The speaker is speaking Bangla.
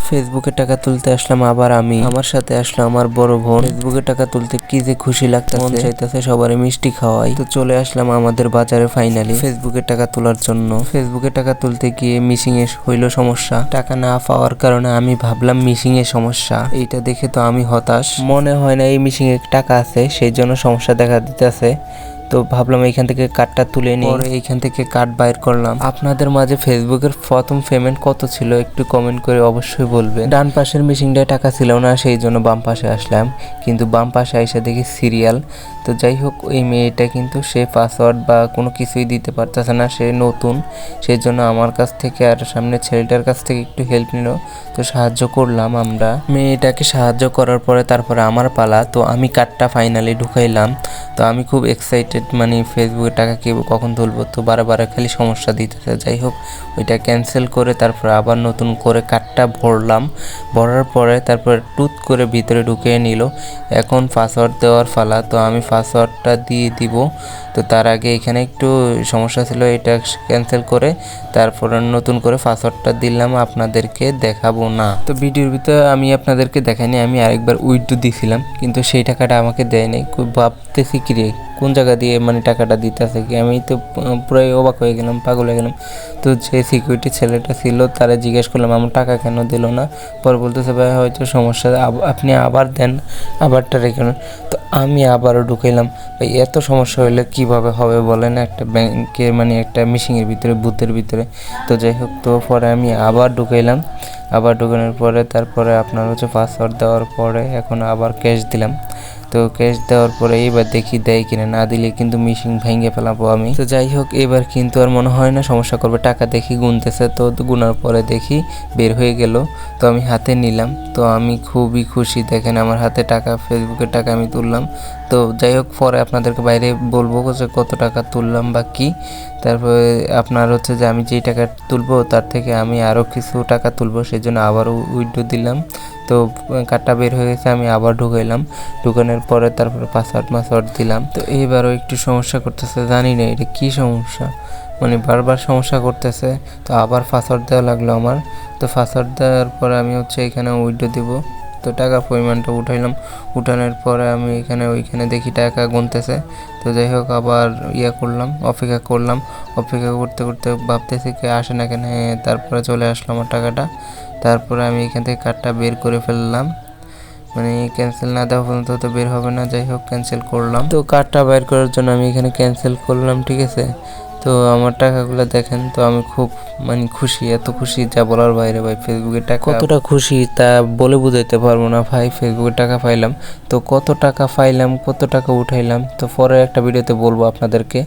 ফেসবুকে টাকা তুলতে আসলাম আবার আমি, আমার সাথে আসলো আমার বড় বোন। ফেসবুকে টাকা তুলতে কি যে খুশি লাগতেছে, মন চাইতেছে সবারই মিষ্টি খাওয়াই। তো চলে আসলাম আমাদের বাজারে ফাইনালি ফেসবুকে টাকা তোলার জন্য। ফেসবুকে টাকা তুলতে গিয়ে মিসিং এ হইলো সমস্যা। টাকা না পাওয়ার কারণে আমি ভাবলাম মিসিং এ সমস্যা, এইটা দেখে তো আমি হতাশ। মনে হয় না এই মিসিং এ টাকা আছে, সেই জন্য সমস্যা দেখা দিতেছে। তো ভাবলাম এইখান থেকে কার্ডটা তুলে নিই, পরে এইখান থেকে কার্ড বাইর করলাম। আপনাদের মাঝে ফেসবুকের প্রথম পেমেন্ট কত ছিল একটু কমেন্ট করে অবশ্যই বলবেন। ডান পাশের মেশিনটায় টাকা ছিল না, সেই জন্য বাম পাশে আসলাম, কিন্তু বাম পাশে এসে দেখি সিরিয়াল। তো যাই হোক, ওই মেয়েটা কিন্তু সে পাসওয়ার্ড বা কোনো কিছুই দিতে পারতেছে না, সে নতুন, সেই জন্য আমার কাছ থেকে আর সামনে ছেলেটার কাছ থেকে একটু হেল্প নিল। তো সাহায্য করলাম আমরা মেয়েটাকে, সাহায্য করার পরে তারপরে আমার পালা। তো আমি কার্ডটা ফাইনালি ঢুকাইলাম। তো আমি খুব এক্সাইটেড, মানে ফেসবুকে টাকা কে কখন তুলবো, তো বারে খালি সমস্যা দিতেছে। যাই হোক, ওইটা ক্যান্সেল করে তারপরে আবার নতুন করে কার্ডটা ভরলাম। ভরার পরে তারপরে টুথ করে ভিতরে ঢুকিয়ে নিল। এখন পাসওয়ার্ড দেওয়ার ফালা, তো আমি পাসওয়ার্ডটা দিয়ে দিব। তো তার আগে এখানে একটু সমস্যা ছিল, এটা ক্যান্সেল করে তারপরে নতুন করে পাসওয়ার্ডটা দিলাম, আপনাদেরকে দেখাবো না। তো ভিডিওর ভিতরে আমি আপনাদেরকে দেখাইনি, আমি আরেকবার উইথড্র দিয়েছিলাম, কিন্তু সেই টাকাটা আমাকে দেয় নাই। খুব ভাবতেছি কি রে, কোন জায়গা দিয়ে মানে টাকাটা দিতেছে কি, আমি তো পুরাই অবাক হয়ে গেলাম, পাগল হয়ে গেলাম। তো যে সিকিউরিটি ছেলেটা ছিল তারা জিজ্ঞেস করলাম আমার টাকা কেন দিল না। পরে বলতেছে ভাই হয়তো সমস্যা, আপনি আবার দেন, আবারটা রেখে নেন। তো আমি আবারও ঢুকাইলাম। ভাই এত সমস্যা হলে কিভাবে হবে বলেন, একটা ব্যাংকের মানে একটা মেশিনের ভিতরে, বুথের ভিতরে। তো যাই হোক, তো পরে আমি আবার ঢুকাইলাম। আবার ঢুকানোর পরে তারপরে আপনার হচ্ছে পাসওয়ার্ড দেওয়ার পরে এখন আবার ক্যাশ দিলাম। তো ক্যাশ দেওয়ার পরে এবার দেখি দেয় কিনা, না দিলে কিন্তু মেশিন ভেঙে ফেলাবো আমি। তো যাই হোক, এবার কিন্তু আর মনে হয় না সমস্যা করবে। টাকা দেখি গুনতেছে, তো গুনার পরে দেখি বের হয়ে গেল। তো আমি হাতে নিলাম, তো আমি খুবই খুশি। দেখেন আমার হাতে টাকা, ফেসবুকের টাকা আমি তুললাম। তো যাই হোক, পরে আপনাদেরকে বাইরে বলবো যে কত টাকা তুললাম বা কী। তারপরে আপনার হচ্ছে যে আমি যেই টাকা তুলবো তার থেকে আমি আরও কিছু টাকা তুলবো, সেই জন্য আবারও উইথড্র দিলাম। তো কার্ডটা বের হয়ে গেছে, আমি আবার ঢুকাইলাম। ঢুকানোর পরে তারপরে পাসওয়ার্ড দিলাম। তো এইবারও একটু সমস্যা করতেছে, জানি না এটা কী সমস্যা, মানে বারবার সমস্যা করতেছে। তো আবার পাসওয়ার্ড দেওয়া লাগলো আমার। তো পাসওয়ার্ড দেওয়ার পরে আমি হচ্ছে এখানে উইথড্র দিব। তো টাকার পরিমাণটা উঠাইলাম। উঠানোর পরে আমি ওইখানে দেখি টাকা গুনতেছে। তো যাই হোক, আবার করলাম, অপেক্ষা করলাম। অপেক্ষা করতে করতে ভাবতেছি কে আসে না কেন, তারপরে চলে আসলো আমার টাকাটা। তারপরে আমি এখান থেকে কার্ডটা বের করে ফেললাম, মানে ক্যান্সেল না দেওয়া পর্যন্ত তো বের হবে না। যাই হোক, ক্যান্সেল করলাম। তো কার্ডটা বের করার জন্য আমি এখানে ক্যান্সেল করলাম, ঠিক আছে। তো আমার টাকাগুলো দেখেন, তো আমি খুব মানে খুশি, এত খুশি যা বলার বাইরে। ভাই ফেসবুকের টাকা কতটা খুশি তা বলে বুঝাইতে পারবো না ভাই। ফেসবুকের টাকা পাইলাম, তো কত টাকা পাইলাম, কত টাকা উঠাইলাম, তো পরে একটা ভিডিওতে বলবো আপনাদেরকে।